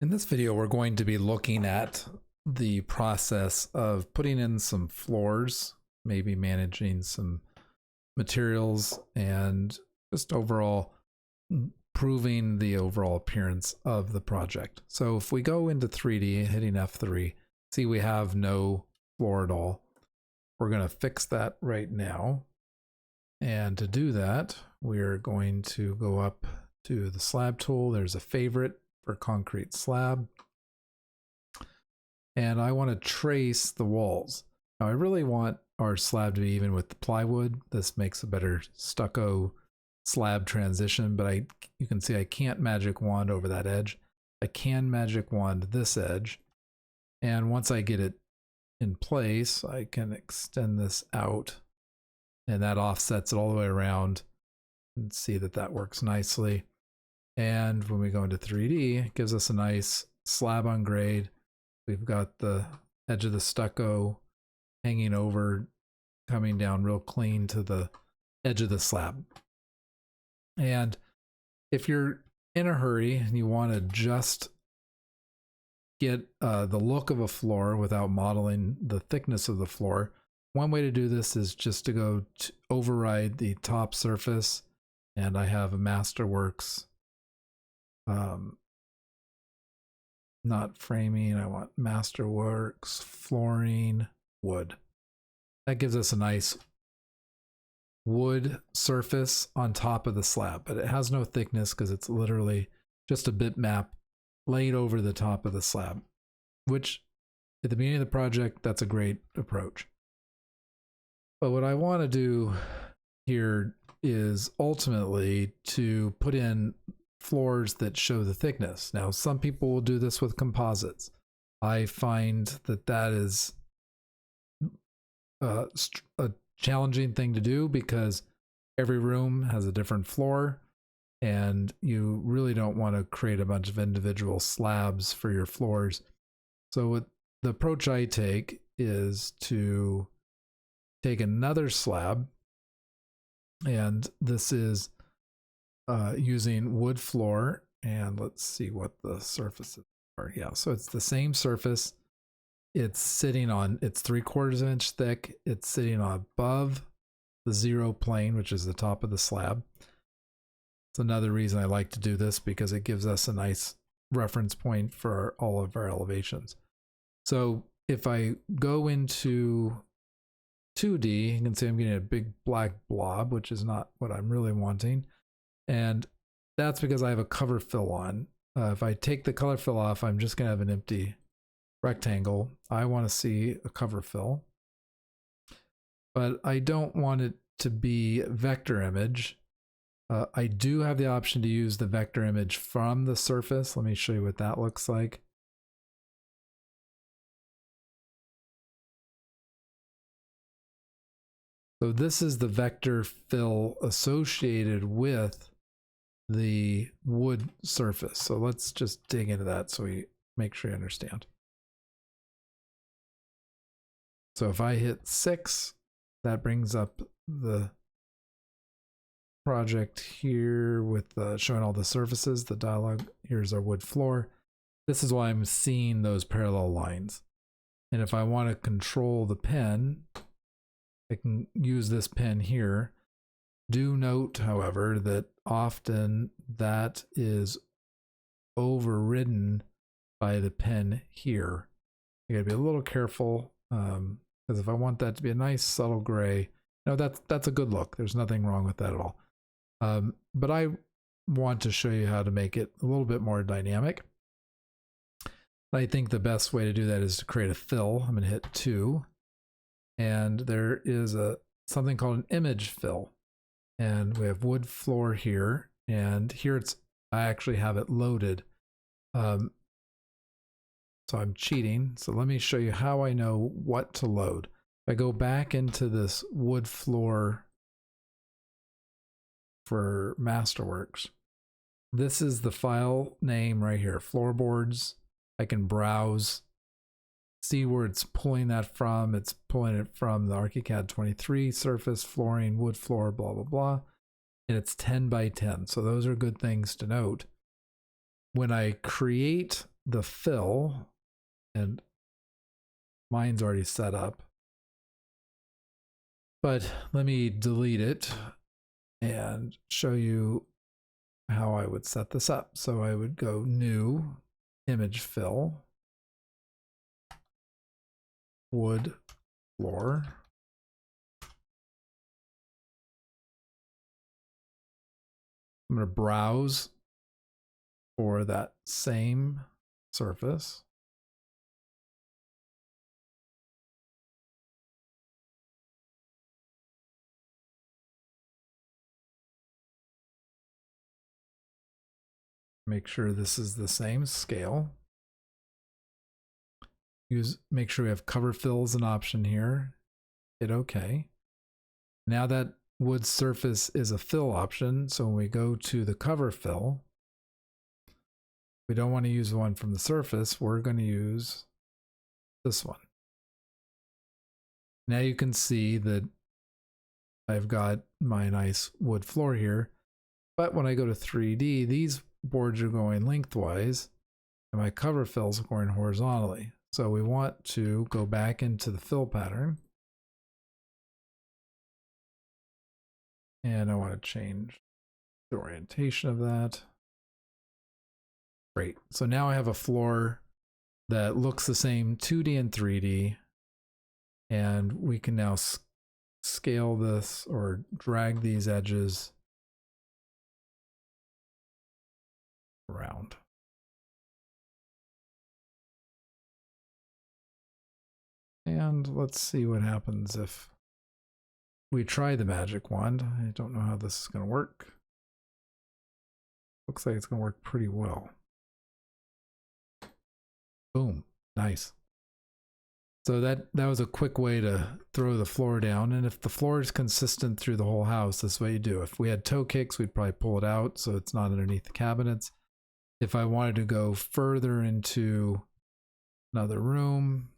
In this video, we're going to be looking at the process of putting in some floors, maybe managing some materials, and just overall improving the overall appearance of the project. So if we go into 3D, hitting F3, see we have no floor at all. We're going to fix that right now. And to do that, we're going to go up to the slab tool. There's a favorite for concrete slab. And I want to trace the walls. Now I really want our slab to be even with the plywood. This makes a better stucco slab transition, but you can see I can't magic wand over that edge. I can magic wand this edge. And once I get it in place, I can extend this out and that offsets it all the way around. And see that that works nicely. And when we go into 3D, it gives us a nice slab on grade. We've got the edge of the stucco hanging over, coming down real clean to the edge of the slab. And if you're in a hurry and you want to just get the look of a floor without modeling the thickness of the floor, one way to do this is just to go to override the top surface. And I have a Masterworks, not framing, I want Masterworks, flooring, wood. That gives us a nice wood surface on top of the slab, but it has no thickness because it's literally just a bitmap laid over the top of the slab, which at the beginning of the project, that's a great approach. But what I want to do here is ultimately to put in floors that show the thickness. Now, some people will do this with composites. I find that that is a challenging thing to do because every room has a different floor and you really don't want to create a bunch of individual slabs for your floors. So the approach I take is to take another slab, and this is using wood floor, and let's see what the surfaces are. Yeah, so it's the same surface. It's sitting on, it's 3/4 inch thick. It's sitting above the zero plane, which is the top of the slab. It's another reason I like to do this because it gives us a nice reference point for all of our elevations. So if I go into 2D, you can see I'm getting a big black blob, which is not what I'm really wanting. And that's because I have a cover fill on. If I take the color fill off, I'm just going to have an empty rectangle. I want to see a cover fill, but I don't want it to be vector image. I do have the option to use the vector image from the surface. Let me show you what that looks like. So this is the vector fill associated with the wood surface. So let's just dig into that so we make sure you understand. So if I hit 6, that brings up the project here with showing all the surfaces, the dialog. Here's our wood floor. This is why I'm seeing those parallel lines. And if I want to control the pen, I can use this pen here. Do note, however, that often that is overridden by the pen here. You gotta be a little careful because if I want that to be a nice subtle gray, no, that's a good look. There's nothing wrong with that at all. But I want to show you how to make it a little bit more dynamic. I think the best way to do that is to create a fill. I'm gonna hit 2. And there is something called an image fill. And we have wood floor here. And here I actually have it loaded. So I'm cheating. So let me show you how I know what to load. If I go back into this wood floor for Masterworks, this is the file name right here, floorboards. I can browse, see where it's pulling that from. It's pulling it from the ArchiCAD 23 surface, flooring, wood floor, blah, blah, blah. And it's 10 by 10. So those are good things to note. When I create the fill, and mine's already set up. But let me delete it and show you how I would set this up. So I would go new, image fill, wood floor. I'm going to browse for that same surface. Make sure this is the same scale. Make sure we have cover fill as an option here. Hit OK. Now that wood surface is a fill option, so when we go to the cover fill, we don't want to use the one from the surface. We're going to use this one. Now you can see that I've got my nice wood floor here, but when I go to 3D, these boards are going lengthwise and my cover fills are going horizontally. So we want to go back into the fill pattern. And I want to change the orientation of that. Great. So now I have a floor that looks the same 2D and 3D. And we can now scale this or drag these edges around. And let's see what happens if we try the magic wand. I don't know how this is going to work. Looks like it's going to work pretty well. Boom. Nice. So that was a quick way to throw the floor down. And if the floor is consistent through the whole house, this is what you do. If we had toe kicks, we'd probably pull it out so it's not underneath the cabinets. If I wanted to go further into another room,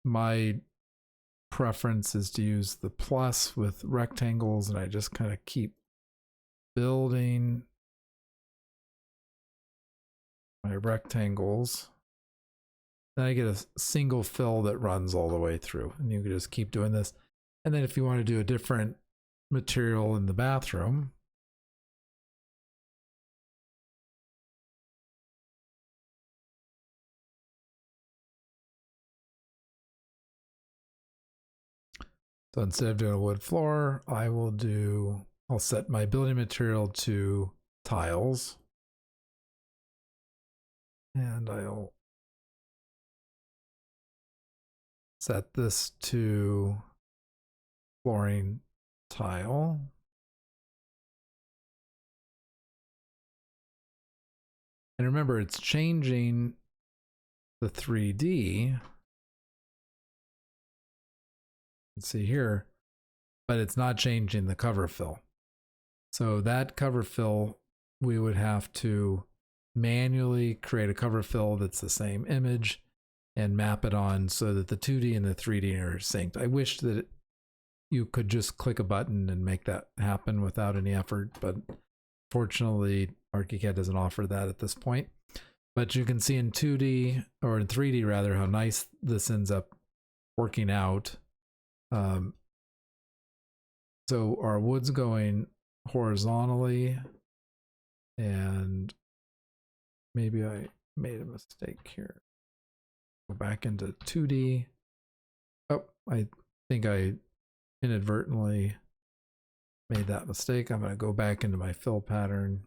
my preference is to use the plus with rectangles, and I just kind of keep building my rectangles. Then I get a single fill that runs all the way through, and you can just keep doing this. And then if you want to do a different material in the bathroom, so instead of doing a wood floor, I'll set my building material to tiles. And I'll set this to flooring tile. And remember, it's changing the 3D. Let's see here, but it's not changing the cover fill. So that cover fill, we would have to manually create a cover fill that's the same image and map it on so that the 2D and the 3D are synced. I wish that you could just click a button and make that happen without any effort, but fortunately ArchiCAD doesn't offer that at this point. But you can see in 2D, or in 3D rather, how nice this ends up working out. So our wood's going horizontally, and maybe I made a mistake here. Go back into 2D. Oh, I think I inadvertently made that mistake. I'm going to go back into my fill pattern,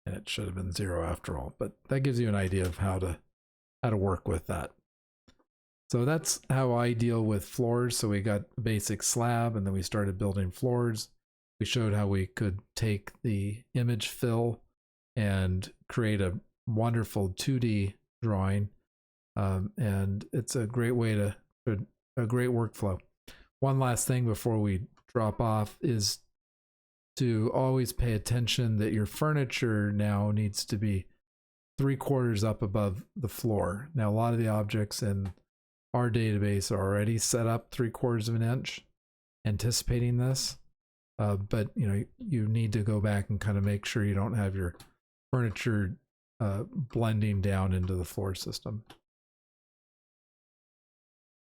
and it should have been 0 after all, but that gives you an idea of how to work with that. So that's how I deal with floors. So we got a basic slab, and then we started building floors. We showed how we could take the image fill and create a wonderful 2D drawing. And it's a great way a great workflow. One last thing before we drop off is to always pay attention that your furniture now needs to be 3/4 up above the floor. Now, a lot of the objects in our database are already set up 3/4 of an inch, anticipating this. But you know, you need to go back and kind of make sure you don't have your furniture blending down into the floor system.